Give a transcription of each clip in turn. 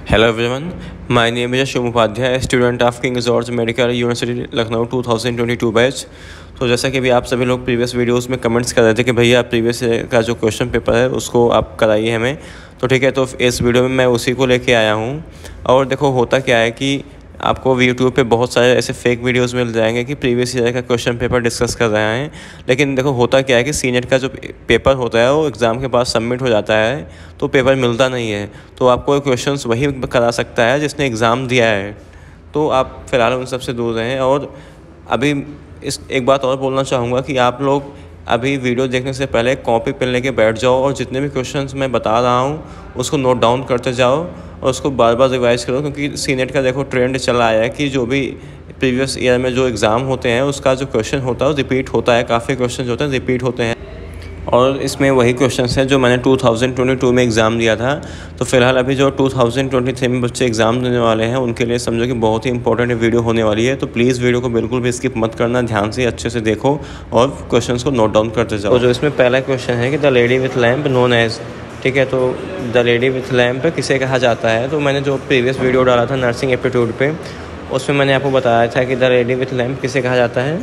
Hello everyone, my name is Shubh Upadhyay, student of King George Medical University Lucknow 2022 batch. तो जैसा कि अभी आप सभी लोग प्रीवियस वीडियोस में कमेंट्स कर रहे थे कि भैया प्रीवियस का जो क्वेश्चन पेपर है उसको आप कराइए हमें, तो ठीक है। तो इस वीडियो में मैं उसी को लेके आया हूँ। और देखो होता क्या है कि आपको यूट्यूब पे बहुत सारे ऐसे फेक वीडियोस मिल जाएंगे कि प्रीवियस ईयर का क्वेश्चन पेपर डिस्कस कर रहे हैं, लेकिन देखो होता क्या है कि सीनेट का जो पेपर होता है वो एग्ज़ाम के बाद सबमिट हो जाता है तो पेपर मिलता नहीं है। तो आपको क्वेश्चंस वही करा सकता है जिसने एग्ज़ाम दिया है। तो आप फ़िलहाल उन सबसे दूर रहें। और अभी एक बात और बोलना चाहूँगा कि आप लोग अभी वीडियो देखने से पहले कॉपी पेन लेके बैठ जाओ और जितने भी क्वेश्चंस मैं बता रहा हूँ उसको नोट डाउन करते जाओ और उसको बार बार रिवाइज करो, क्योंकि सीनेट का देखो ट्रेंड चला आया है कि जो भी प्रीवियस ईयर में जो एग्ज़ाम होते हैं उसका जो क्वेश्चन होता है वो रिपीट होता है। काफ़ी क्वेश्चन होते हैं रिपीट होते हैं और इसमें वही क्वेश्चंस हैं जो मैंने 2022 में एग्ज़ाम दिया था। तो फिलहाल अभी जो 2023 में बच्चे एग्ज़ाम देने वाले हैं उनके लिए समझो कि बहुत ही इंपॉर्टेंट वीडियो होने वाली है। तो प्लीज़ वीडियो को बिल्कुल भी स्किप मत करना, ध्यान से अच्छे से देखो और क्वेश्चंस को नोट डाउन करते जाओ। तो जो इसमें पहला क्वेश्चन है कि the lady with lamp known as, ठीक है। तो द लेडी विथ लैम्प किसे कहा जाता है। तो मैंने जो प्रीवियस वीडियो डाला था नर्सिंग एप्टीट्यूड पे उसमें मैंने आपको बताया था कि द लेडी विथ लैम्प किसे कहा जाता है,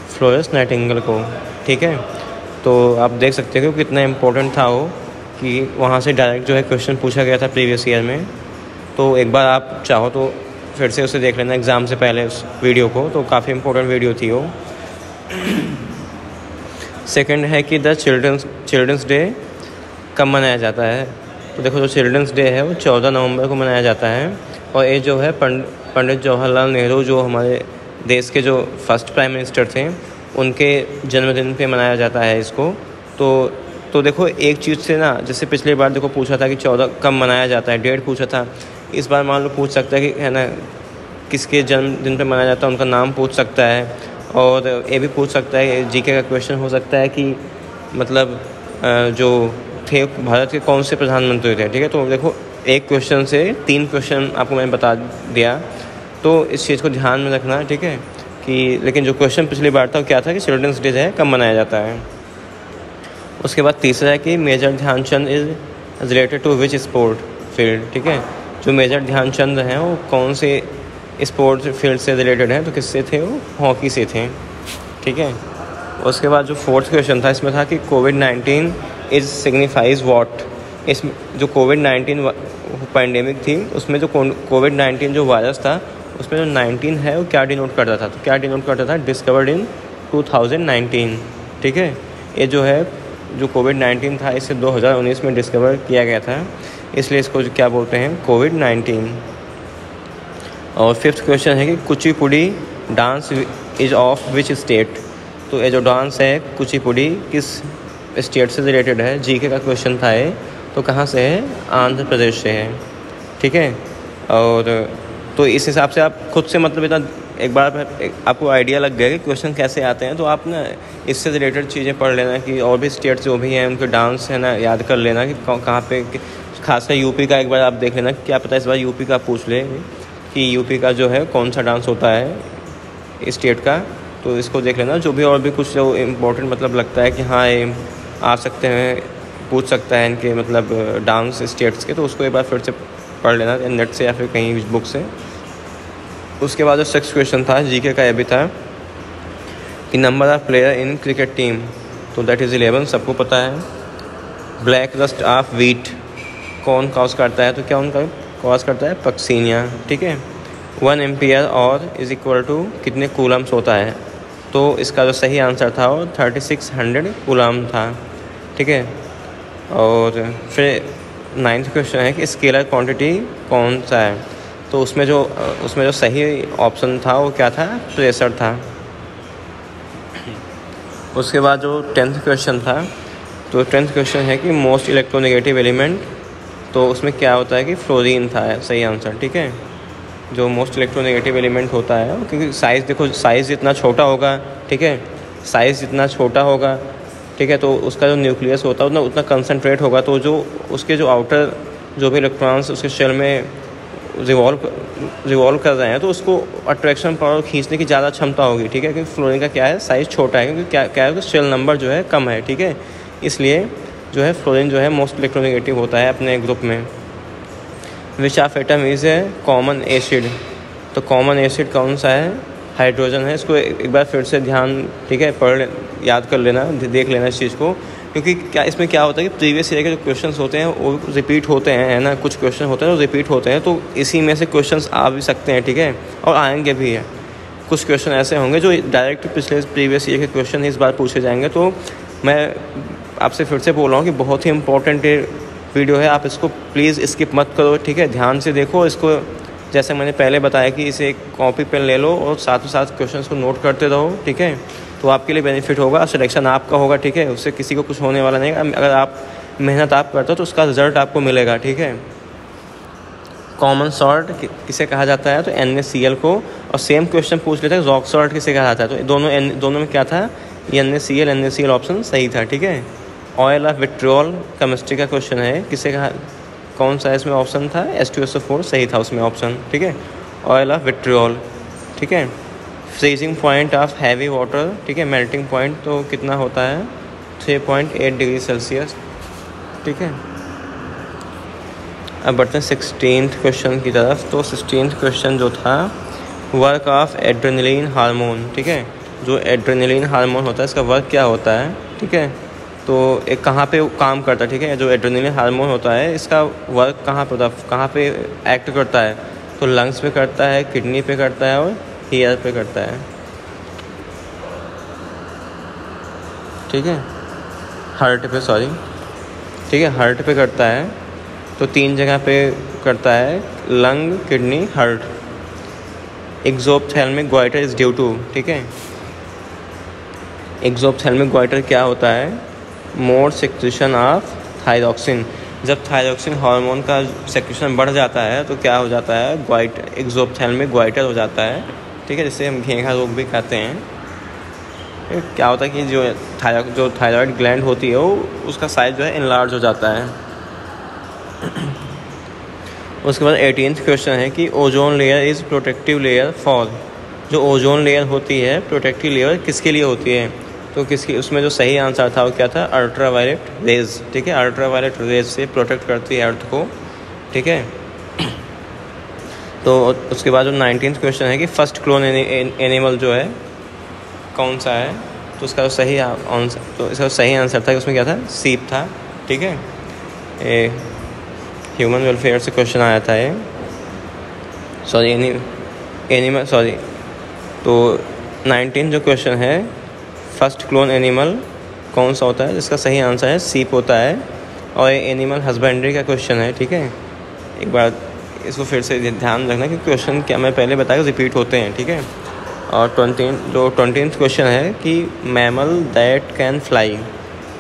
फ्लोरेंस नाइटिंगेल को, ठीक है। तो आप देख सकते हो कि कितना इम्पोर्टेंट था वो, कि वहाँ से डायरेक्ट जो है क्वेश्चन पूछा गया था प्रीवियस ईयर में। तो एक बार आप चाहो तो फिर से उसे देख लेना एग्ज़ाम से पहले उस वीडियो को, तो काफ़ी इम्पोर्टेंट वीडियो थी वो। सेकंड है कि द चिल्ड्रंस डे कब मनाया जाता है। तो देखो जो चिल्ड्रंस डे है वो 14 नवंबर को मनाया जाता है और ये जो है पंडित जवाहरलाल नेहरू जो हमारे देश के जो फर्स्ट प्राइम मिनिस्टर थे उनके जन्मदिन पे मनाया जाता है इसको। तो देखो एक चीज़ से ना, जैसे पिछली बार देखो पूछा था कि 14 कब मनाया जाता है, डेट पूछा था। इस बार मान लो पूछ सकता है कि है ना किसके जन्मदिन पे मनाया जाता है, उनका नाम पूछ सकता है। और ये भी पूछ सकता है, जीके का क्वेश्चन हो सकता है कि मतलब जो थे भारत के कौन से प्रधानमंत्री थे, ठीक है। तो देखो एक क्वेश्चन से 3 क्वेश्चन आपको मैंने बता दिया, तो इस चीज़ को ध्यान में रखना, ठीक है। कि लेकिन जो क्वेश्चन पिछली बार था क्या था कि चिल्ड्रंस डे है कब मनाया जाता है। उसके बाद तीसरा है कि Major Dhyan Chand is related to which sport field, ठीक है। जो मेजर ध्यानचंद हैं वो कौन से स्पोर्ट फील्ड से रिलेटेड हैं, तो किससे थे वो, हॉकी से थे, ठीक है। उसके बाद जो फोर्थ क्वेश्चन था इसमें था कि कोविड-19 इज सिग्निफाइज वॉट। इस जो कोविड-19 पैंडेमिक थी उसमें जो कोविड-19 जो वायरस था उसमें जो 19 है वो क्या डिनोट करता था, तो क्या डिनोट करता था, डिस्कवर्ड इन 2019, ठीक है। ये जो है जो कोविड-19 था इसे 2019 में डिस्कवर किया गया था, इसलिए इसको क्या बोलते हैं, कोविड-19। और फिफ्थ क्वेश्चन है कि Kuchipudi dance is of which state. तो ये जो डांस है कुचिपुड़ी किस स्टेट से रिलेटेड है, जीके का क्वेश्चन था ये। तो कहाँ से है, आंध्र प्रदेश से है, ठीक है। और तो इस हिसाब से आप खुद से मतलब इतना एक बार आपको आइडिया लग गया कि क्वेश्चन कैसे आते हैं, तो आप ना इससे रिलेटेड चीज़ें पढ़ लेना कि और भी स्टेट जो भी हैं उनके डांस है ना याद कर लेना कि कहाँ पे, खासकर यूपी का एक बार आप देख लेना, क्या पता इस बार यूपी का पूछ ले कि यूपी का जो है कौन सा डांस होता है स्टेट का। तो इसको देख लेना। जो भी और भी कुछ जो इम्पोर्टेंट मतलब लगता है कि हाँ ये आ सकते हैं, पूछ सकता है इनके मतलब डांस स्टेट्स के, तो उसको एक बार फिर से पढ़ लेना नेट से या फिर कहीं बुक से। उसके बाद जो सिक्स्थ क्वेश्चन था जीके का ये भी था कि number of player in cricket team, तो दैट इज़ 11, सबको पता है। ब्लैक रस्ट ऑफ वीट कौन कॉज करता है, तो क्या उनका कॉज करता है, पक्सीनिया, ठीक है। 1 एम्पियर और इज इक्वल टू कितने कूलम्स होता है। तो इसका जो सही आंसर था वो 3600 कूलम था, ठीक है। और फिर 9th क्वेश्चन है कि स्केलर क्वांटिटी कौन सा है। तो उसमें जो सही ऑप्शन था वो क्या था, प्रेशर था। उसके बाद जो 10th क्वेश्चन था, तो 10th क्वेश्चन है कि मोस्ट इलेक्ट्रोनेगेटिव एलिमेंट, तो उसमें क्या होता है कि फ्लोरीन था सही आंसर, ठीक है। जो मोस्ट इलेक्ट्रोनेगेटिव एलिमेंट होता है क्योंकि साइज़ देखो, साइज़ जितना छोटा होगा, ठीक है, साइज़ जितना छोटा होगा, ठीक है, तो उसका जो न्यूक्लियस होता है उतना कंसनट्रेट होगा, तो जो उसके जो आउटर जो भी इलेक्ट्रॉन्स उसके शेल में रिवॉल्व कर रहे हैं तो उसको अट्रैक्शन पावर खींचने की ज़्यादा क्षमता होगी, ठीक है। क्योंकि फ्लोरीन का क्या है, साइज़ छोटा है, क्योंकि क्या है, शेल नंबर जो है कम है, ठीक है। इसलिए जो है फ्लोरीन जो है मोस्ट इलेक्ट्रोनेगेटिव होता है अपने ग्रुप में। Which of atom is a common acid, तो कॉमन एसिड कौन सा है, हाइड्रोजन है। इसको एक बार फिर से ध्यान, ठीक है, याद कर लेना, देख लेना इस चीज़ को, क्योंकि क्या इसमें क्या होता है कि प्रीवियस ईयर के जो क्वेश्चंस होते हैं वो रिपीट होते हैं, है ना, कुछ क्वेश्चन होते हैं जो रिपीट होते हैं, तो इसी में से क्वेश्चंस आ भी सकते हैं, ठीक है, और आएंगे भी है। कुछ क्वेश्चन ऐसे होंगे जो डायरेक्ट पिछले प्रीवियस ईयर के क्वेश्चन इस बार पूछे जाएंगे। तो मैं आपसे फिर से बोल रहा हूँ कि बहुत ही इंपॉर्टेंट वीडियो है, आप इसको प्लीज़ स्किप मत करो, ठीक है, ध्यान से देखो इसको। जैसे मैंने पहले बताया कि इसे एक कॉपी पेन ले लो और साथ क्वेश्चंस को नोट करते रहो, ठीक है, तो आपके लिए बेनिफिट होगा, सिलेक्शन आपका होगा, ठीक है, उससे किसी को कुछ होने वाला नहीं। अगर आप मेहनत आप करते हो तो उसका रिजल्ट आपको मिलेगा, ठीक है। कॉमन सॉल्ट किसे कहा जाता है, तो NaCl को, और सेम क्वेश्चन पूछ लेते हैं रॉक सॉल्ट किसे कहा जाता है, तो दोनों में क्या था, NaCl ऑप्शन सही था, ठीक है। ऑयल ऑफ विट्रियोल केमिस्ट्री का क्वेश्चन है, किसे कहा, कौन सा इसमें ऑप्शन था, H2SO4 सही था उसमें ऑप्शन, ठीक है, ऑयल ऑफ विट्रियोल, ठीक है। Freezing point of heavy water, ठीक है, मेल्टिंग पॉइंट तो कितना होता है, 3.8 डिग्री सेल्सियस, ठीक है। अब बढ़ते हैं 16th क्वेश्चन की तरफ। तो 16th क्वेश्चन जो था, वर्क ऑफ एड्रेनलिन हार्मोन, ठीक है, जो एड्रेनलिन हार्मोन होता है इसका वर्क क्या होता है, ठीक है, तो एक कहाँ पे काम करता है, ठीक है, जो एड्रेनलिन हार्मोन होता है इसका वर्क कहाँ पे होता है, कहाँ पे एक्ट करता है, तो लंग्स पे करता है, किडनी पे करता है और हेयर पे करता है, ठीक है, हार्ट पे, सॉरी, ठीक है, हार्ट पे करता है, तो 3 जगह पे करता है, lung, kidney, heart. Exophthalmic goitre is due to, ठीक है, एक्सोप्थेल्मिक ग्वाइटर क्या होता है, मोर सेक्रेशन ऑफ थायरॉक्सिन। जब थायरॉक्सिन हार्मोन का सेक्रेशन बढ़ जाता है तो क्या हो जाता है, एक्सोप्थेल्मिक ग्वाइटर हो जाता है, ठीक है, जिसे हम घेंघा रोग भी कहते हैं। क्या होता है कि जो थायराइड ग्लैंड होती है वो उसका साइज जो है इनलार्ज हो जाता है। उसके बाद 18th क्वेश्चन है कि ozone layer is protective layer for, जो ओजोन लेयर होती है प्रोटेक्टिव लेयर किसके लिए होती है, तो किसकी, उसमें जो सही आंसर था वो क्या था, अल्ट्रावायलेट रेज, ठीक है, अल्ट्रावायलेट रेज से प्रोटेक्ट करती है अर्थ को, ठीक है। तो उसके बाद जो 19th क्वेश्चन है कि फर्स्ट क्लोन एनिमल जो है कौन सा है, तो उसका सही आंसर, तो इसका सही आंसर था, उसमें क्या था, सीप था, ठीक है। ह्यूमन वेलफेयर से क्वेश्चन आया था ये, सॉरी एनिमल, सॉरी। तो 19 जो क्वेश्चन है, फर्स्ट क्लोन एनिमल कौन सा होता है, जिसका सही आंसर है सीप होता है, और ये एनिमल हस्बेंड्री का क्वेश्चन है, ठीक है। एक बार इसको फिर से ध्यान रखना कि क्वेश्चन क्या मैं पहले बताया रिपीट होते हैं, ठीक है। और 20th क्वेश्चन है कि मैमल दैट कैन फ्लाई,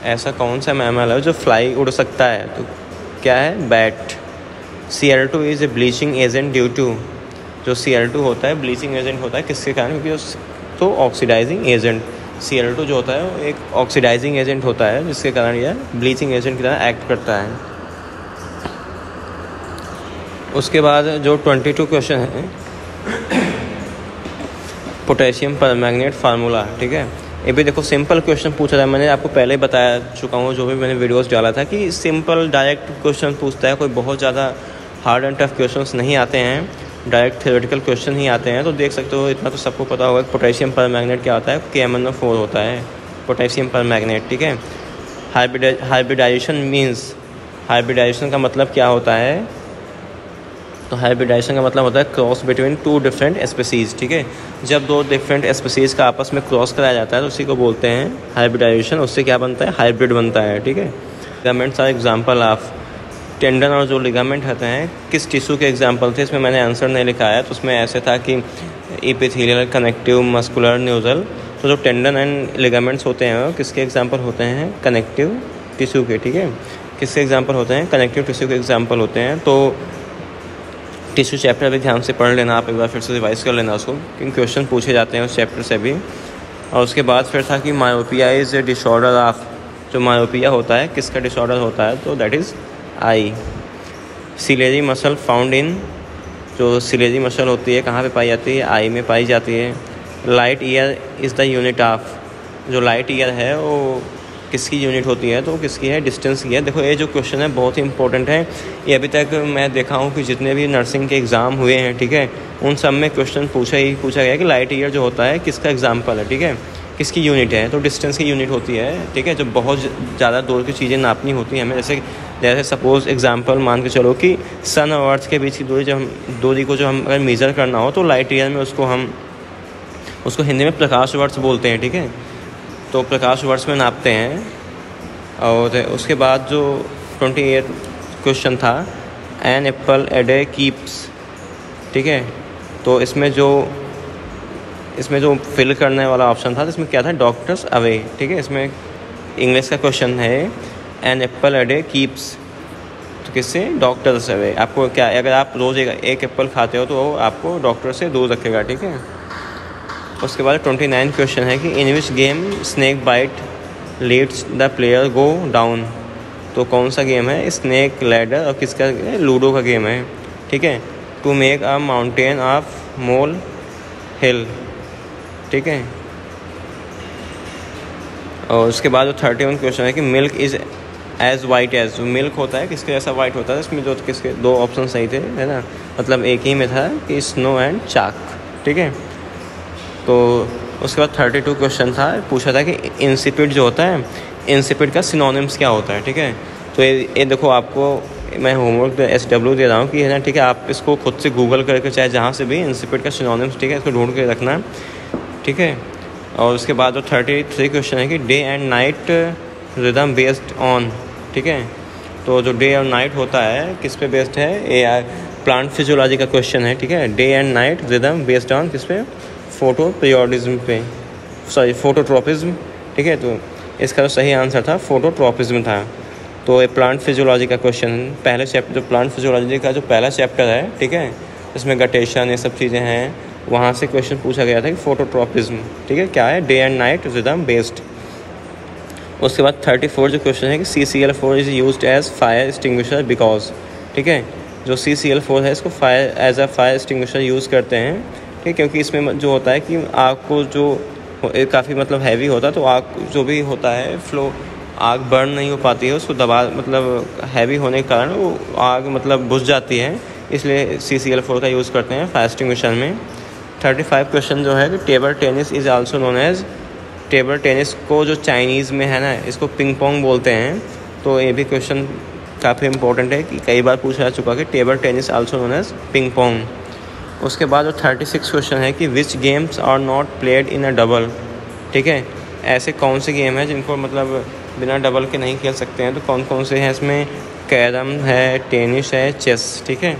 ऐसा कौन सा मैमल है जो फ्लाई उड़ सकता है, तो क्या है, bat. Cl2 is a bleaching agent due to, जो Cl2 होता है ब्लीचिंग एजेंट होता है किसके कारण, क्योंकि तो ऑक्सीडाइजिंग एजेंट, Cl2 जो होता है वो एक ऑक्सीडाइजिंग एजेंट होता है जिसके कारण यह ब्लीचिंग एजेंट की तरह एक्ट करता है। उसके बाद जो 22 क्वेश्चन है, पोटेशियम परमैंगनेट फार्मूला, ठीक है। ये भी देखो सिंपल क्वेश्चन पूछ रहा है, मैंने आपको पहले बता चुका हूँ जो भी मैंने वीडियोस डाला था कि सिंपल डायरेक्ट क्वेश्चन पूछता है, कोई बहुत ज़्यादा हार्ड एंड टफ क्वेश्चंस नहीं आते हैं, डायरेक्ट थ्योरेटिकल क्वेश्चन ही आते हैं। तो देख सकते हो, इतना तो सबको पता होगा पोटेशियम परमैंगनेट क्या होता है, KMnO4 होता है पोटेशियम परमैंगनेट, ठीक है। हाइब्रिडाइजेशन मीन्स, हाइब्रिडाइजेशन का मतलब क्या होता है, तो हाइब्रिडाइजेशन का मतलब होता है क्रॉस बिटवीन 2 डिफरेंट स्पीसीज़, ठीक है। जब 2 डिफरेंट स्पीसीज़ का आपस में क्रॉस कराया जाता है तो उसी को बोलते हैं हाइब्रिडाइजेशन, उससे क्या बनता है, हाइब्रिड बनता है, ठीक है। Ligaments are example of, tendon और जो लिगामेंट होते हैं किस टिश्यू के एग्जांपल थे, इसमें मैंने आंसर नहीं लिखा है, तो उसमें ऐसे था कि एपिथेलियल, कनेक्टिव, मस्कुलर, न्यूजल। तो जो टेंडन एंड लिगामेंट्स होते हैं वो किसके एग्जांपल होते हैं, कनेक्टिव टिश्यू के, ठीक है। किसके एग्जांपल होते हैं, कनेक्टिव टिश्यू के एग्जांपल होते हैं। तो टिश्यू चैप्टर भी ध्यान से पढ़ लेना, आप एक बार फिर से रिवाइज कर लेना उसको, क्योंकि क्वेश्चन पूछे जाते हैं उस चैप्टर से भी। और उसके बाद फिर था कि myopia is a disorder of, जो मायोपिया होता है किसका डिसऑर्डर होता है, तो that is eye. Ciliary muscle found in, जो सिलेरी मसल होती है कहाँ पे पाई जाती है, आई में पाई जाती है। Light year is the unit of, जो लाइट ईयर है वो किसकी यूनिट होती है, तो किसकी है, डिस्टेंस की है। देखो ये जो क्वेश्चन है बहुत ही इंपॉर्टेंट है। ये अभी तक मैं देखा हूँ कि जितने भी नर्सिंग के एग्ज़ाम हुए हैं, ठीक है, उन सब में क्वेश्चन पूछा गया कि लाइट ईयर जो होता है किसका एग्जाम्पल है, ठीक है, किसकी यूनिट है, तो डिस्टेंस की यूनिट होती है, ठीक है। जब बहुत ज़्यादा दूर की चीज़ें नापनी होती हैं हमें, जैसे सपोज़ एग्जांपल मान के चलो कि सन और अर्थ के बीच की दूरी को जो हम अगर मेज़र करना हो तो लाइट ईयर में उसको हिंदी में प्रकाश वर्ष बोलते हैं, ठीक है। तो प्रकाश वर्ष में नापते हैं। और उसके बाद जो 28 क्वेश्चन था, an apple a day keeps, ठीक है। तो इसमें जो फिल करने वाला ऑप्शन था, तो इसमें क्या था, डॉक्टर्स अवे, ठीक है। इसमें इंग्लिश का क्वेश्चन है, an apple a day keeps, तो किससे, डॉक्टर्स अवे। आपको क्या, अगर आप रोज़ एक एप्पल खाते हो तो आपको डॉक्टर से दूर रखेगा, ठीक है। उसके बाद 29 क्वेश्चन है कि in which game snake bite lets the player go down, तो कौन सा गेम है, स्नैक लैडर, और किसका, लूडो का गेम है, ठीक है। To make a mountain of molehill, ठीक है। और उसके बाद जो 31 क्वेश्चन है कि milk is as white as, milk होता है किसके जैसा वाइट होता है। इसमें जो किसके 2 ऑप्शन सही थे, है ना, मतलब एक ही में था कि स्नो एंड चाक, ठीक है। तो उसके बाद 32 क्वेश्चन था, पूछा था कि इंसिपिड जो होता है, इंसिपिड का सिनोनिम्स क्या होता है, ठीक है। तो ये देखो, आपको मैं होमवर्क SW दे रहा हूँ कि है ना, ठीक है, आप इसको खुद से गूगल करके चाहे जहाँ से भी इंसिपिड का सिनोनिम्स, ठीक है, इसको ढूंढ के रखना, ठीक है। और उसके बाद जो 33 क्वेश्चन है कि day and night rhythm based on, ठीक है। तो जो डे और नाइट होता है किस पे बेस्ड है, ये प्लांट फिजियोलॉजी का क्वेश्चन है, ठीक है। Day and night rhythm based on किस पे, फोटो पीरियोडिज्म पे, सॉरी फोटोट्रोपिज्म, ठीक है। तो इसका जो सही आंसर था फोटोट्रोपिज्म था। तो ये प्लांट फिजियोलॉजी का क्वेश्चन, पहले चैप्टर, जो प्लांट फिजियोलॉजी का जो पहला चैप्टर है, ठीक है, इसमें गटेशन ये सब चीज़ें हैं, वहाँ से क्वेश्चन पूछा गया था कि फोटोट्रोपिज्म, ठीक है, क्या है, day and night rhythm based. उसके बाद 34 जो क्वेश्चन है कि CCl4 is used as fire extinguisher because, ठीक है। जो CCl4 है इसको as a fire extinguisher use करते हैं, ठीक है, क्योंकि इसमें जो होता है कि आग को जो काफ़ी मतलब हैवी होता है, तो आग जो भी होता है फ्लो, आग बर्न नहीं हो पाती है, उसको दबा, मतलब हैवी होने के कारण वो आग मतलब बुझ जाती है, इसलिए CCl4 का यूज़ करते हैं फायर एक्सटिंग्विशर में। 35 क्वेश्चन जो है कि table tennis is also known as, table tennis को जो चाइनीज़ में है ना, इसको पिंग पोंग बोलते हैं। तो ये भी क्वेश्चन काफ़ी इंपॉर्टेंट है कि कई बार पूछा जा चुका कि table tennis also known as ping pong. उसके बाद जो 36 क्वेश्चन है कि which games are not played in a double, ठीक है, ऐसे कौन से गेम हैं जिनको मतलब बिना डबल के नहीं खेल सकते हैं, तो कौन कौन से हैं इसमें, कैरम है, टेनिस है, चेस, ठीक है।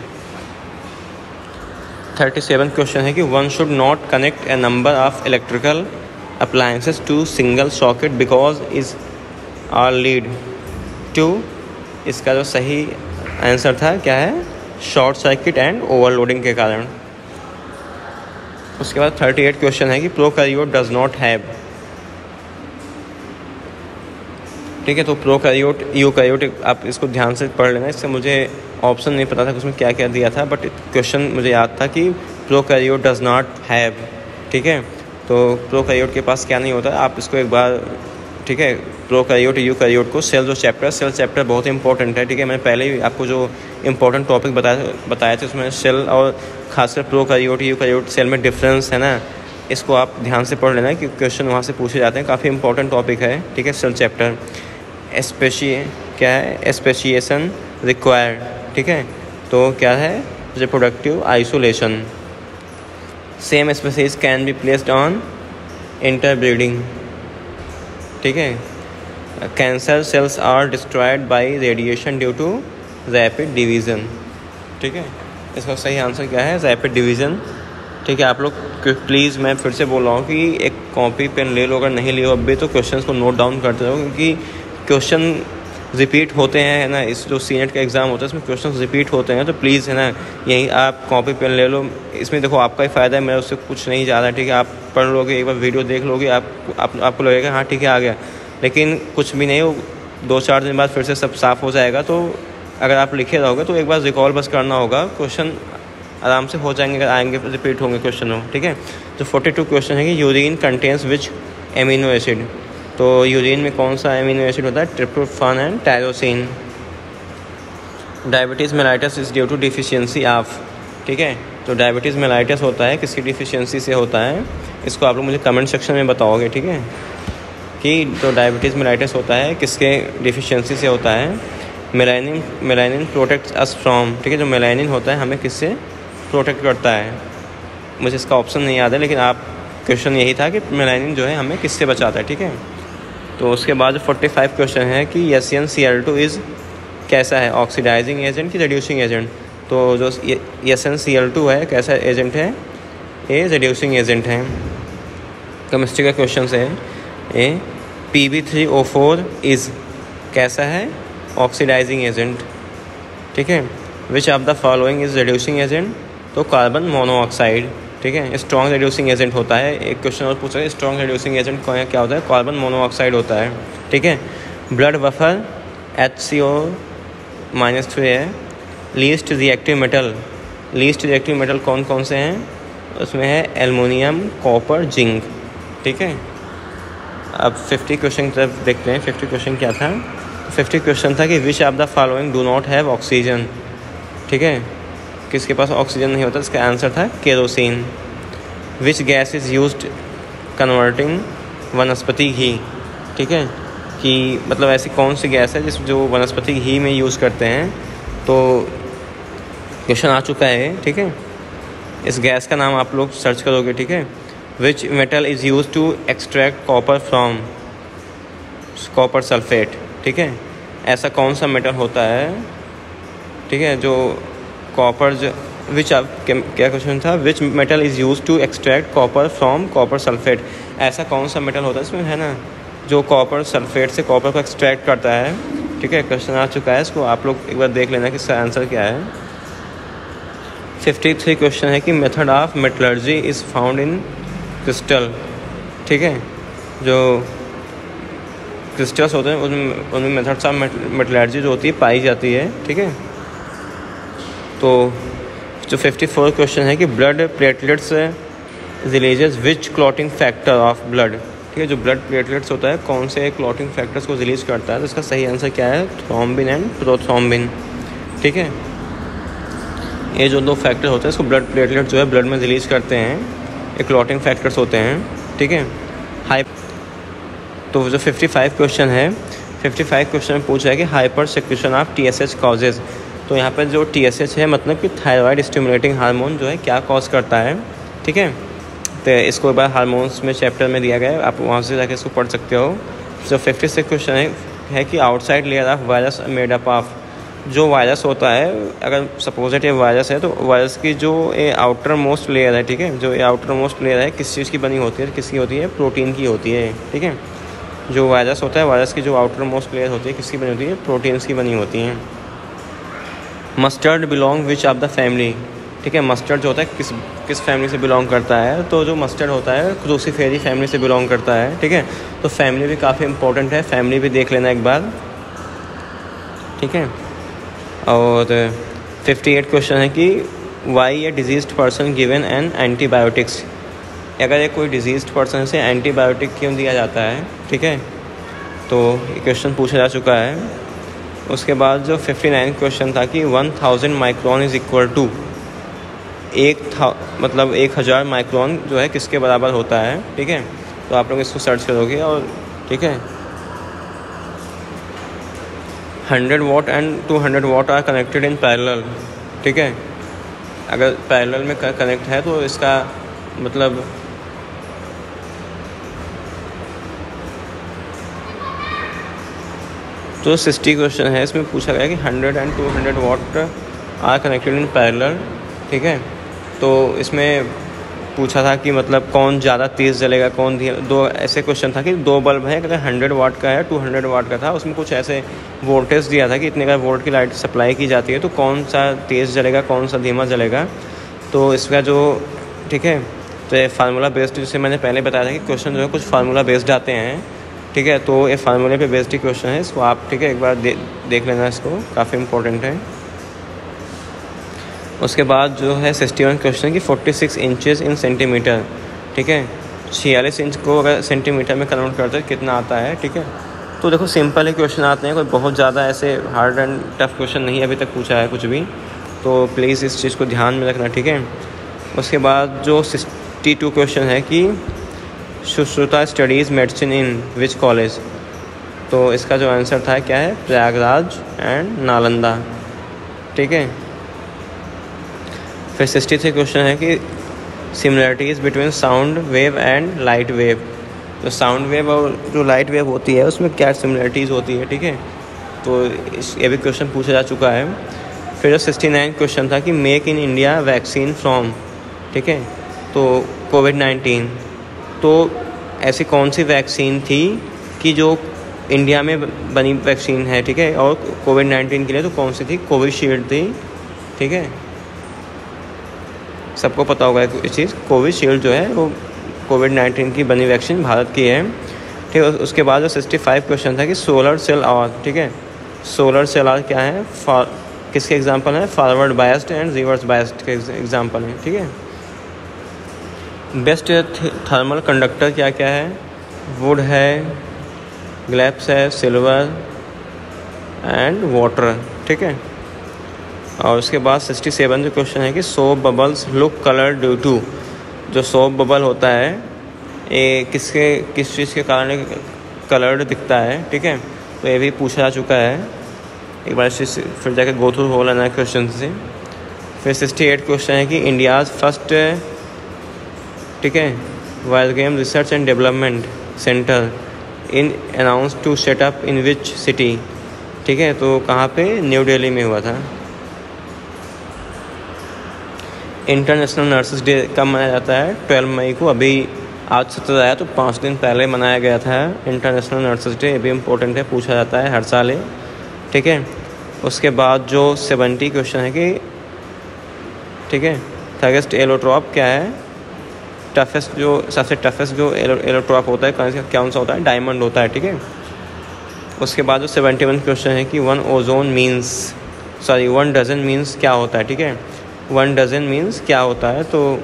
37 क्वेश्चन है कि one should not connect a number of electrical appliances to single socket because is are lead to, इसका जो सही आंसर था क्या है, शॉर्ट सर्किट एंड ओवरलोडिंग के कारण। उसके बाद 38 क्वेश्चन है कि प्रोकैरियोट डज नॉट हैव, ठीक है। तो प्रोकैरियोट, यूकैरियोट, आप इसको ध्यान से पढ़ लेना, इससे मुझे ऑप्शन नहीं पता था कि उसमें क्या क्या दिया था, बट क्वेश्चन मुझे याद था कि प्रोकैरियोट डज नॉट हैव, ठीक है। तो प्रोकैरियोट के पास क्या नहीं होता, आप इसको एक बार, ठीक है, प्रोकैरियोट यूकैरियोट को सेल चैप्टर बहुत इंपॉर्टेंट है, ठीक है। मैंने पहले ही आपको जो इंपॉर्टेंट टॉपिक बताए थे उसमें सेल और खासकर प्रोकैरियोट यूकैरियोट सेल में डिफरेंस है ना, इसको आप ध्यान से पढ़ लेना कि क्वेश्चन वहाँ से पूछे जाते हैं, काफ़ी इंपॉर्टेंट टॉपिक है, ठीक है, सेल चैप्टर। क्या है, स्पेशिएशन रिक्वायर्ड, ठीक है। तो क्या है, reproductive isolation. Same species can be placed on interbreeding, ठीक है। Cancer cells are destroyed by radiation due to rapid division, ठीक है। इसका सही आंसर क्या है, रैपिड डिवीज़न, ठीक है। आप लोग प्लीज़, मैं फिर से बोल रहा हूँ कि एक कॉपी पेन ले लो, अगर नहीं ले लो अभी तो क्वेश्चंस को नोट डाउन करते रहो, क्योंकि क्वेश्चन रिपीट होते हैं, है ना। इस जो सीनेट का एग्ज़ाम होता है इसमें क्वेश्चन रिपीट होते हैं, तो प्लीज़, है ना, यही आप कॉपी पेन ले लो। इसमें देखो आपका ही फ़ायदा है, मेरा उससे कुछ नहीं जा रहा है, ठीक है। आप पढ़ लोगे, एक बार वीडियो देख लोगे, आपको लगेगा हाँ ठीक है आ गया, लेकिन कुछ भी नहीं, वो 2-4 दिन बाद फिर से सब साफ़ हो जाएगा। तो अगर आप लिखे रहोगे तो एक बार रिकॉल बस करना होगा, क्वेश्चन आराम से हो जाएंगे, अगर आएंगे रिपीट होंगे क्वेश्चन हो, ठीक है। तो 42 क्वेश्चन है कि urine contains which amino acid, तो यूरिन में कौन सा एमिनो एसिड होता है? Tryptophan and tyrosine. Diabetes mellitus is due to deficiency of, ठीक है, तो डायबिटीज़ मेलाइटस होता है किसकी डिफिशियंसी से होता है? इसको आप लोग मुझे कमेंट सेक्शन में बताओगे, ठीक है, कि तो डायबिटीज़ मेलाइटस होता है किसके डिफिशियंसी से होता है? मेलानिन प्रोटेक्ट्स अस फ्रॉम, ठीक है, जो मेलानिन होता है हमें किससे प्रोटेक्ट करता है? मुझे इसका ऑप्शन नहीं याद है, लेकिन आप क्वेश्चन यही था कि मेलानिन जो है हमें किससे बचाता है, ठीक है। तो उसके बाद 45 क्वेश्चन है कि SnCl2 इज़ कैसा है? ऑक्सीडाइजिंग एजेंट कि रिड्यूसिंग एजेंट? तो जो SnCl2 है कैसा एजेंट है? ये रिड्यूसिंग एजेंट है। केमिस्ट्री का क्वेश्चन है ए Pb3O4 इज़ कैसा है? ऑक्सीडाइजिंग एजेंट, ठीक है। Which of the following is reducing agent? तो कार्बन मोनोऑक्साइड, ठीक है, स्ट्रॉन्ग रिड्यूसिंग एजेंट होता है। एक क्वेश्चन और पूछा है, स्ट्रॉन्ग रिड्यूसिंग एजेंट क्या होता है? कार्बन मोनोऑक्साइड होता है, ठीक है। ब्लड बफर HCO-3 है। Least reactive metal, least reactive metal कौन कौन से हैं? उसमें है एल्युमिनियम, कॉपर, जिंक, ठीक है। अब 50 क्वेश्चन की तरफ देखते हैं। 50 क्वेश्चन क्या था? 50 क्वेश्चन था कि which of the following do not have oxygen, ठीक है, किसके पास ऑक्सीजन नहीं होता? इसका आंसर था kerosene. Which gas is used converting वनस्पति घी, ठीक है, कि मतलब ऐसी कौन सी गैस है जो वनस्पति घी में यूज़ करते हैं? तो क्वेश्चन आ चुका है, ठीक है। इस गैस का नाम आप लोग सर्च करोगे, ठीक है। Which metal is use to extract copper from? Copper sulphate, ठीक है। ऐसा कौन सा मेटल होता है, ठीक है, जो कॉपर विच क्या क्वेश्चन था? Which metal is use to extract copper from copper sulphate? ऐसा कौन सा मेटल होता है इसमें, है ना, जो कॉपर सल्फेट से कॉपर को एक्सट्रैक्ट करता है, ठीक है। क्वेश्चन आ चुका है, इसको आप लोग एक बार देख लेना कि इसका आंसर क्या है। 53 क्वेश्चन है कि method of metallurgy is found in crystal, ठीक है, जो क्रिस्टल्स होते हैं उनमें मेथड्स ऑफ मेटलर्जी जो होती है पाई जाती है, ठीक है। तो जो 54 क्वेश्चन है कि blood platelets releases which clotting factor of blood, ठीक है, जो ब्लड प्लेटलेट्स होता है कौन से क्लॉटिंग फैक्टर्स को रिलीज करता है? तो इसका सही आंसर क्या है? थ्रोम्बिन एंड प्रोथ्रोम्बिन, ठीक है। ये जो दो फैक्टर होते हैं इसको ब्लड प्लेटलेट जो है ब्लड में रिलीज करते हैं, ये क्लॉटिंग फैक्टर्स होते हैं, ठीक है। तो जो 55 क्वेश्चन है, 55 क्वेश्चन में पूछा है कि hyper secretion of TSH causes. तो यहाँ पर जो TSH है मतलब कि थायराइड स्टिमुलेटिंग हार्मोन जो है क्या कॉज करता है, ठीक है। तो इसको एक बार हार्मोन्स में चैप्टर में दिया गया है, आप वहाँ से जाकर इसको पढ़ सकते हो। जो 56 क्वेश्चन है कि outside layer of virus made up of, जो वायरस होता है, अगर सपोजिट ये वायरस है तो वायरस की जो ये आउटर मोस्ट लेयर है, ठीक है, जो ये आउटर मोस्ट लेयर है किस चीज़ की बनी होती है? किसकी होती है? प्रोटीन की होती है, ठीक है। जो वायरस होता है, वायरस की जो आउटर मोस्ट लेयर होती है किसकी बनी होती है? प्रोटीन्स की बनी होती हैं। Mustard belong which of the family, ठीक है, मस्टर्ड जो होता है किस फैमिली से बिलोंग करता है? तो जो मस्टर्ड होता है क्रूसीफेरी फैमिली से बिलोंग करता है, ठीक है। तो फैमिली भी काफ़ी इंपॉर्टेंट है, फैमिली भी देख लेना एक बार, ठीक है। और 58 क्वेश्चन है कि why a diseased person given an antibiotics, अगर ये कोई डिजीज्ड पर्सन से एंटीबायोटिक क्यों दिया जाता है, ठीक है। तो ये क्वेश्चन पूछा जा चुका है। उसके बाद जो 59 क्वेश्चन था कि 1000 micron is equal to, 1000 micron जो है किसके बराबर होता है, ठीक है। तो आप लोग इसको सर्च करोगे और, ठीक है, 100 watt and 200 watt are connected in parallel, ठीक है। अगर पैरेलल में कनेक्ट है तो इसका मतलब तो 60 क्वेश्चन है, इसमें पूछा गया कि 100 and 200 watt are connected in parallel, ठीक है। तो इसमें पूछा था कि मतलब कौन ज़्यादा तेज़ जलेगा, कौन दो ऐसे क्वेश्चन था कि दो बल्ब है, अगर 100 वाट का है 200 वाट का था, उसमें कुछ ऐसे वोल्टेज दिया था कि इतने का वोल्ट की लाइट सप्लाई की जाती है, तो कौन सा तेज़ जलेगा, कौन सा धीमा जलेगा। तो इसका जो, ठीक है, तो ये फार्मूला बेस्ड, जिसे मैंने पहले बताया था कि क्वेश्चन जो है कुछ फार्मूला बेस्ड आते हैं, ठीक है। तो ये फार्मूले पे बेस्ड क्वेश्चन है, इसको आप, ठीक है, एक बार देख लेना, इसको काफ़ी इंपॉर्टेंट है। उसके बाद जो है 61 क्वेश्चन की 46 इंचेस इन सेंटीमीटर, ठीक है। 46 इंच को अगर सेंटीमीटर में कन्वर्ट करते हैं कितना आता है, ठीक है। तो देखो सिंपल ही क्वेश्चन आते हैं, कोई बहुत ज़्यादा ऐसे हार्ड एंड टफ क्वेश्चन नहीं अभी तक पूछा है कुछ भी, तो प्लीज़ इस चीज़ को ध्यान में रखना, ठीक है। उसके बाद जो 62 क्वेश्चन है कि Sushruta studies medicine in which college, तो इसका जो आंसर था क्या है, प्रयागराज एंड नालंदा, ठीक है। फिर 63 क्वेश्चन है कि similarities between sound wave and light wave, तो साउंड वेव और जो लाइट वेव होती है उसमें क्या सिमिलरिटीज़ होती है, ठीक है। तो ये भी क्वेश्चन पूछा जा चुका है। फिर जो 69 क्वेश्चन था कि make in India vaccine from, ठीक है, तो कोविड-19, तो ऐसी कौन सी वैक्सीन थी कि जो इंडिया में बनी वैक्सीन है, ठीक है, और कोविड-19 के लिए तो कौन सी थी, कोविशील्ड थी, ठीक है। सबको पता होगा ये चीज़, कोविशील्ड जो है वो कोविड-19 की बनी वैक्सीन भारत की है, ठीक है। उसके बाद जो 65 क्वेश्चन था कि सोलर सेल आवर, ठीक है, सोलर सेल आवर क्या है, किसके एग्जांपल है, forward biased and reverse biased के एग्जांपल है, ठीक है। बेस्ट थर्मल कंडक्टर क्या क्या है, वुड है, ग्लैप्स है, सिल्वर एंड वाटर, ठीक है। और उसके बाद 67 जो क्वेश्चन है कि soap bubbles look colour due to, जो सोप बबल होता है ये किस चीज़ के कारण कलर्ड दिखता है, ठीक है, तो ये भी पूछा जा चुका है। एक बार इस फिर जाकर गो थ्रू हो लेना क्वेश्चन से। फिर 68 क्वेश्चन है कि इंडियाज़ फर्स्ट, ठीक है, wild game research and development centre in announce to set up in which city, ठीक है, तो कहाँ पे, न्यू दिल्ली में हुआ था। इंटरनेशनल नर्सेस डे कब मनाया जाता है, 12 मई को, अभी आज 17 आया तो 5 दिन पहले मनाया गया था इंटरनेशनल नर्सेस डे, ये भी इम्पोर्टेंट है, पूछा जाता है हर साल है, ठीक है। उसके बाद जो 70 क्वेश्चन है कि, ठीक है, थर्गेस्ट एलोट्रॉप क्या है, टफेस्ट जो सबसे टफेस्ट जो एलोट्रॉप होता है कौन सा होता है, डायमंड होता है, ठीक है। उसके बाद जो 71 क्वेश्चन है कि वन डजन मीन्स क्या होता है, ठीक है, 1 डजन मीन्स क्या होता है, तो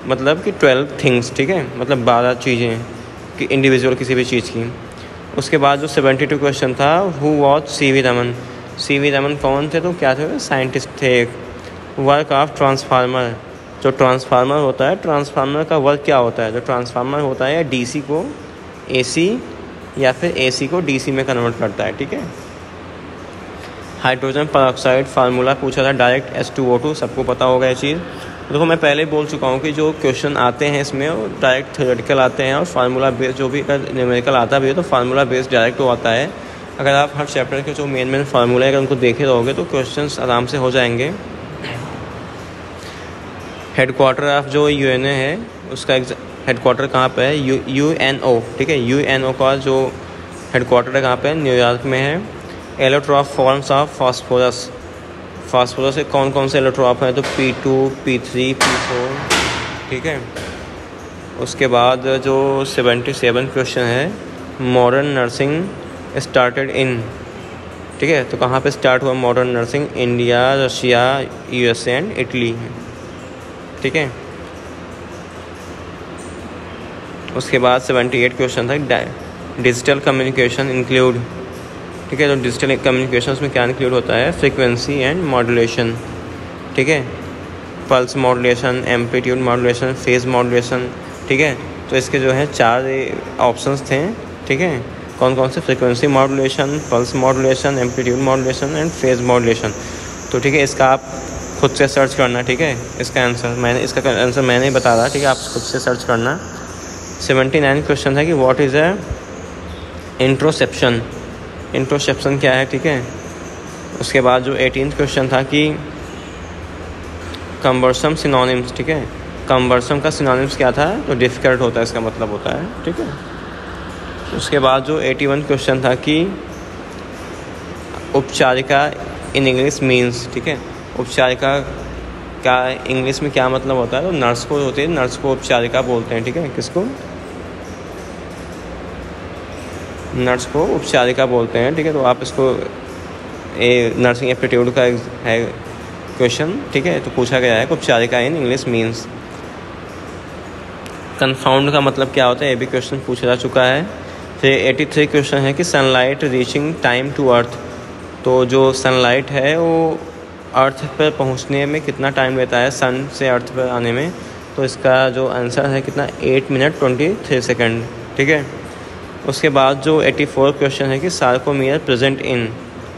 मतलब कि 12 थिंग्स, ठीक है, मतलब 12 चीज़ें कि इंडिविजुअल किसी भी चीज़ की। उसके बाद जो 72 क्वेश्चन था, who was CV. Raman, CV. Raman कौन थे, तो क्या थे, साइंटिस्ट थे। वर्क ऑफ ट्रांसफार्मर, जो ट्रांसफार्मर होता है, ट्रांसफार्मर का वर्क क्या होता है, जो ट्रांसफार्मर होता है डीसी को एसी या फिर एसी को डीसी में कन्वर्ट करता है, ठीक है। हाइड्रोजन परऑक्साइड फार्मूला पूछा था, डायरेक्ट H2O2, सबको पता होगा ये चीज़। देखो मैं पहले बोल चुका हूँ कि जो क्वेश्चन आते हैं इसमें वो डायरेक्ट थ्योरेटिकल आते हैं और फार्मूला बेस्ड, जो भी अगर न्यूमेरिकल आता भी है तो फार्मूला बेस्ड डायरेक्ट वो आता है। अगर आप हर चैप्टर के जो मेन फार्मूला है अगर उनको देखे रहोगे तो क्वेश्चंस आराम से हो जाएंगे। हेडक्वार्टर ऑफ जो UNO है उसका हेडक्वार्टर कहाँ पे है, UNO, ठीक है, UNO का जो हेडक्वार्टर है कहाँ पे है, न्यूयॉर्क में है। Allotrope forms of phosphorus, phosphorus से कौन कौन से एलोट्रॉप हैं, तो P2, P3, P4, ठीक है। उसके बाद जो 77 क्वेश्चन है, मॉडर्न नर्सिंग स्टार्टेड इन, ठीक है, तो कहाँ पे स्टार्ट हुआ modern nursing, India, Russia, USA and Italy, ठीक है। उसके बाद 78 क्वेश्चन था, डिजिटल कम्युनिकेशन इंक्लूड, ठीक है, तो डिजिटल कम्युनिकेशन में क्या इंक्लूड होता है, फ्रीक्वेंसी एंड मॉड्यूलेशन, ठीक है, pulse modulation, amplitude modulation, phase modulation, ठीक है। तो इसके जो है 4 ऑप्शंस थे, ठीक है, कौन कौन से, frequency modulation, pulse modulation, amplitude modulation and phase modulation. तो ठीक है, इसका आप खुद से सर्च करना, ठीक है, इसका आंसर मैंने बता रहा, ठीक है, आप खुद से सर्च करना। 79 क्वेश्चन है कि व्हाट इज़ अ इंट्रोसेप्शन, इंट्रोसेप्शन क्या है, ठीक है। उसके बाद जो 18th क्वेश्चन था कि कंबर्सम सिनोनिम्स, ठीक है, कंबर्सम का सिनोनिम्स क्या था, तो डिफ़िकल्ट होता है इसका मतलब होता है, ठीक है। उसके बाद जो 81 क्वेश्चन था कि उपचारिका इन इंग्लिश मीन्स, ठीक है, उपचारिका का इंग्लिश में क्या मतलब होता है, तो नर्स को होती है, नर्स को उपचारिका बोलते हैं, ठीक है, किसको, नर्स को उपचारिका बोलते हैं, ठीक है। तो आप इसको नर्सिंग एप्टीट्यूड का है क्वेश्चन, ठीक है, तो पूछा गया है उपचारिका इन इंग्लिश मीन्स। कन्फाउंड का मतलब क्या होता है, ये भी क्वेश्चन पूछा जा चुका है। फिर 83 क्वेश्चन है कि sunlight reaching time to earth, तो जो सनलाइट है वो अर्थ पर पहुंचने में कितना टाइम लेता है, सन से अर्थ पर आने में। तो इसका जो आंसर है कितना, 8 मिनट 23 सेकंड, ठीक है। उसके बाद जो 84 क्वेश्चन है कि सार्कोमियर प्रेजेंट इन,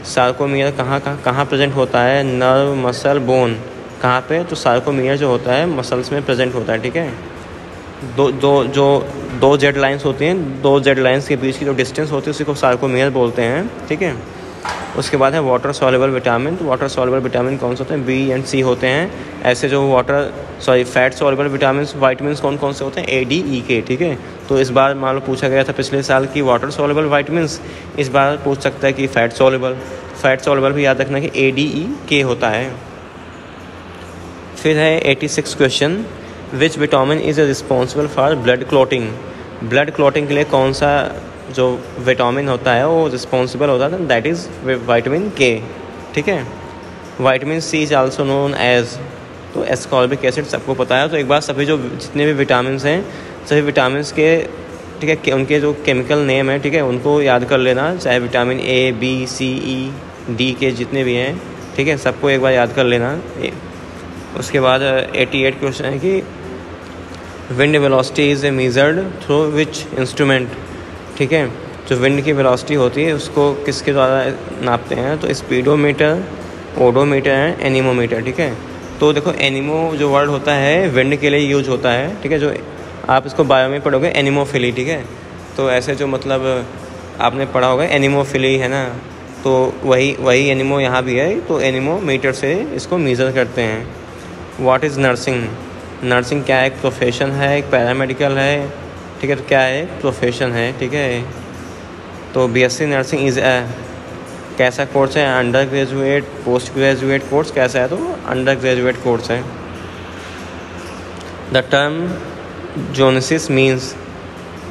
सार्कोमियर कहाँ प्रेजेंट होता है, नर्व, मसल, बोन, कहाँ पे, तो सार्कोमियर जो होता है मसल्स में प्रेजेंट होता है, ठीक है। दो जेड लाइंस होती हैं, दो जेड लाइंस के बीच की जो डिस्टेंस होती है उसी को सार्कोमियर बोलते हैं, ठीक है। उसके बाद है वाटर सॉल्युबल विटामिन, तो वाटर सॉल्युबल विटामिन कौन से होते हैं, बी एंड सी होते हैं। ऐसे जो फैट सॉल्युबल विटामिन कौन कौन से होते हैं, ए, डी, ई, के, ठीक है। तो इस बार मान लो पूछा गया था पिछले साल की वाटर सॉल्युबल विटामिन, इस बार पूछ सकता है कि फैट सॉल्युबल भी याद रखना कि ए, डी, ई, के होता है। फिर है 86 question, which vitamin is responsible for blood clotting के लिए कौन सा जो विटामिन होता है वो रिस्पॉन्सिबल होता है, दैट इज़ विटामिन के, ठीक है। Vitamin C is also known as, तो एस्कॉर्बिक एसिड सबको पता है। तो एक बार सभी जो जितने भी विटामिन हैं सभी विटामिन के, ठीक है, उनके जो केमिकल नेम है, ठीक है, उनको याद कर लेना, चाहे vitamin A, B, C, E, D के जितने भी हैं, ठीक है, सबको एक बार याद कर लेना। उसके बाद 88 क्वेश्चन है कि wind velocity is measured through which instrument, ठीक है। जो विंड की वेलोसिटी होती है उसको किसके द्वारा नापते हैं, तो स्पीडोमीटर, ओडोमीटर एंड एनीमोमीटर, ठीक है। तो देखो एनीमो जो वर्ड होता है विंड के लिए यूज होता है, ठीक है, जो आप इसको बायो में पढ़ोगे एनीमोफिली, ठीक है। तो ऐसे जो मतलब आपने पढ़ा होगा एनीमोफिली है ना, तो वही एनीमो यहाँ भी है, तो एनीमोमीटर से इसको मेज़र करते हैं। व्हाट इज़ नर्सिंग क्या है, एक प्रोफेशन है, एक पैरामेडिकल है, ठीक है, तो क्या है, प्रोफेशन है, ठीक है। तो बीएससी नर्सिंग इज़ कैसा कोर्स है, undergraduate, postgraduate course कैसा है, तो अंडर ग्रेजुएट कोर्स है। द टर्म जोनेसिस मीन्स,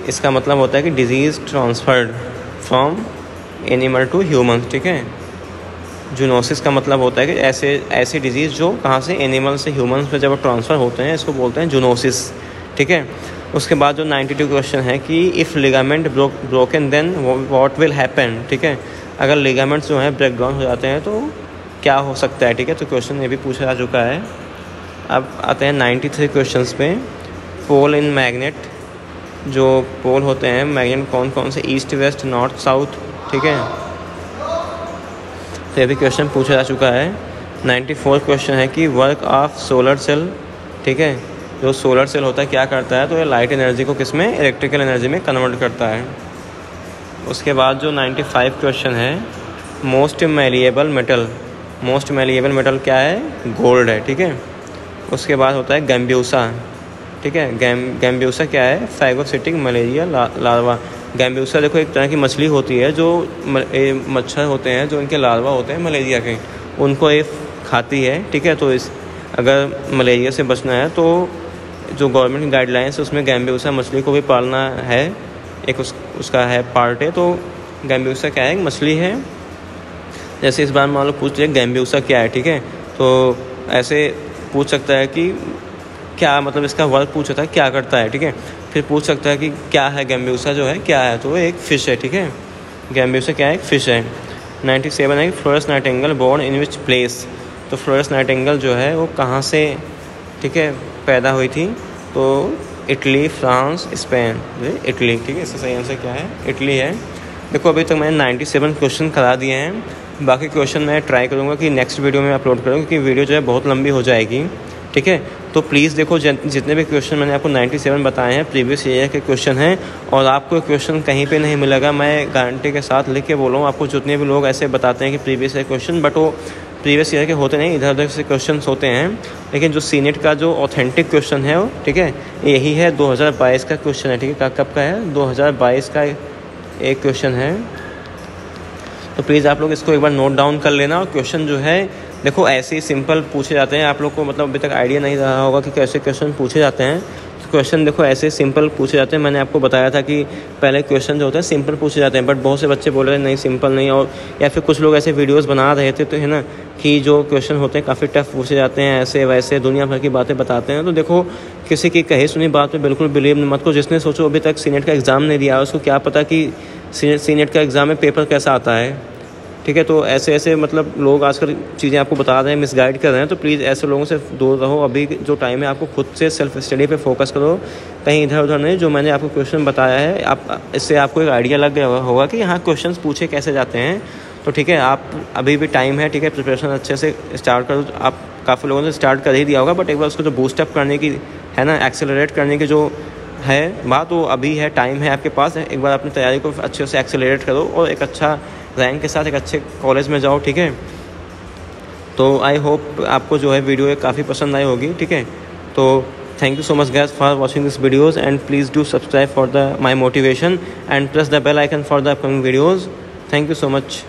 इसका मतलब होता है कि disease transferred from animal to human, ठीक है। जूनोसिस का मतलब होता है कि ऐसे डिजीज़ जो कहाँ से एनिमल से ह्यूमन पे जब ट्रांसफ़र होते हैं इसको बोलते हैं जूनोसिस, ठीक है। उसके बाद जो 92 क्वेश्चन है कि if ligament broken then what will happen, ठीक है। अगर लिगामेंट्स जो हैं ब्रेक डाउन हो जाते हैं तो क्या हो सकता है, ठीक है। तो क्वेश्चन ये भी पूछा जा चुका है। अब आते हैं 93 क्वेश्चंस पे। पोल इन मैग्नेट, जो पोल होते हैं मैग्नेट कौन कौन से, ईस्ट, वेस्ट, नॉर्थ, साउथ, ठीक है। तो ये भी क्वेश्चन पूछा जा चुका है। 94 क्वेश्चन है कि वर्क ऑफ सोलर सेल, ठीक है। जो सोलर सेल होता है क्या करता है, तो ये लाइट एनर्जी को किस में, इलेक्ट्रिकल एनर्जी में कन्वर्ट करता है। उसके बाद जो 95 क्वेश्चन है, मोस्ट मैलिएबल मेटल क्या है, गोल्ड है, ठीक है। उसके बाद होता है गैम्ब्यूसा, ठीक है। गैम्ब्यूसा क्या है, फैगोसिटिक मलेरिया लार्वा। गैम्ब्यूसा देखो एक तरह की मछली होती है, जो मच्छर होते हैं जो इनके लार्वा होते हैं मलेरिया के, उनको ये खाती है, ठीक है। तो अगर मलेरिया से बचना है तो जो गवर्नमेंट गाइडलाइंस है उसमें गैम्ब्यूसा मछली को भी पालना है, एक उसका है पार्ट है। तो गैम्ब्यूसा क्या है, एक मछली है। जैसे इस बार मान लो पूछ लिया गैम्ब्यूसा क्या है, ठीक है, तो ऐसे पूछ सकता है कि क्या मतलब इसका वर्क पूछा था क्या करता है, ठीक है। फिर पूछ सकता है कि क्या है गैम्ब्यूसा जो है क्या है, तो एक फ़िश है, ठीक है। गैम्ब्यूसा क्या है, एक फ़िश है। 97 है कि Florence Nightingale born in which place, तो फ्लोरेंस नाइटिंगेल जो है वो कहाँ से, ठीक है, पैदा हुई थी, तो इटली, फ्रांस, स्पेन, इटली, ठीक है। इसका सही आंसर क्या है, इटली है। देखो अभी तक मैंने 97 क्वेश्चन करा दिए हैं, बाकी क्वेश्चन मैं ट्राई करूँगा कि नेक्स्ट वीडियो में अपलोड करूँ, क्योंकि वीडियो जो है बहुत लंबी हो जाएगी, ठीक है। तो प्लीज़ देखो जितने भी क्वेश्चन मैंने आपको 97 बताए हैं प्रीवियस ईयर के क्वेश्चन हैं, और आपको क्वेश्चन कहीं पे नहीं मिलेगा, मैं गारंटी के साथ लिख के बोल रहा हूँ आपको। जितने भी लोग ऐसे बताते हैं कि प्रीवियस ईयर क्वेश्चन, बट वो प्रीवियस ईयर के होते नहीं, इधर उधर से क्वेश्चन होते हैं। लेकिन जो सीनेट का जो ऑथेंटिक क्वेश्चन है वो, ठीक है, यही है 2022 का क्वेश्चन है, ठीक है। कब का है, 2022 का एक क्वेश्चन है। तो प्लीज़ आप लोग इसको एक बार नोट डाउन कर लेना। और क्वेश्चन जो है देखो ऐसे ही सिंपल पूछे जाते हैं, आप लोग को मतलब अभी तक आइडिया नहीं रहा होगा कि कैसे क्वेश्चन पूछे जाते हैं। तो क्वेश्चन देखो ऐसे सिंपल पूछे जाते हैं। मैंने आपको बताया था कि पहले क्वेश्चन जो होते हैं सिंपल पूछे जाते हैं, बट बहुत से बच्चे बोल रहे हैं नहीं सिंपल नहीं, और या फिर कुछ लोग ऐसे वीडियोस बना रहे थे, तो है ना, कि जो क्वेश्चन होते हैं काफ़ी टफ पूछे जाते हैं, ऐसे वैसे दुनिया भर की बातें बताते हैं। तो देखो किसी की कही सुनी बात पे बिल्कुल बिलीव मत करो। जिसने सोचो अभी तक सीनेट का एग्ज़ाम नहीं दिया उसको क्या पता कि सीनेट का एग्ज़ाम में पेपर कैसा आता है, ठीक है। तो ऐसे मतलब लोग आजकल चीज़ें आपको बता रहे हैं, मिसगाइड कर रहे हैं, तो प्लीज़ ऐसे लोगों से दूर रहो। अभी जो टाइम है आपको खुद से सेल्फ स्टडी पे फोकस करो, कहीं इधर उधर नहीं। जो मैंने आपको क्वेश्चन बताया है आप इससे आपको एक आइडिया लग गया होगा कि यहाँ क्वेश्चंस पूछे कैसे जाते हैं। तो ठीक है, आप अभी भी टाइम है, ठीक है, प्रिपरेशन अच्छे से स्टार्ट करो। आप काफ़ी लोगों ने स्टार्ट कर ही दिया होगा, बट एक बार उसको जो बूस्टअप करने की है ना, एक्सेलरेट करने की जो है बात, वो अभी है, टाइम है आपके पास। एक बार अपनी तैयारी को अच्छे से एक्सेलरेट करो और एक अच्छा रैंक के साथ एक अच्छे कॉलेज में जाओ, ठीक है। तो आई होप आपको जो है वीडियो काफ़ी पसंद आई होगी, ठीक है। तो thank you so much guys for watching this videos and please do subscribe for the my motivation and press the bell icon for the upcoming videos. Thank you so much.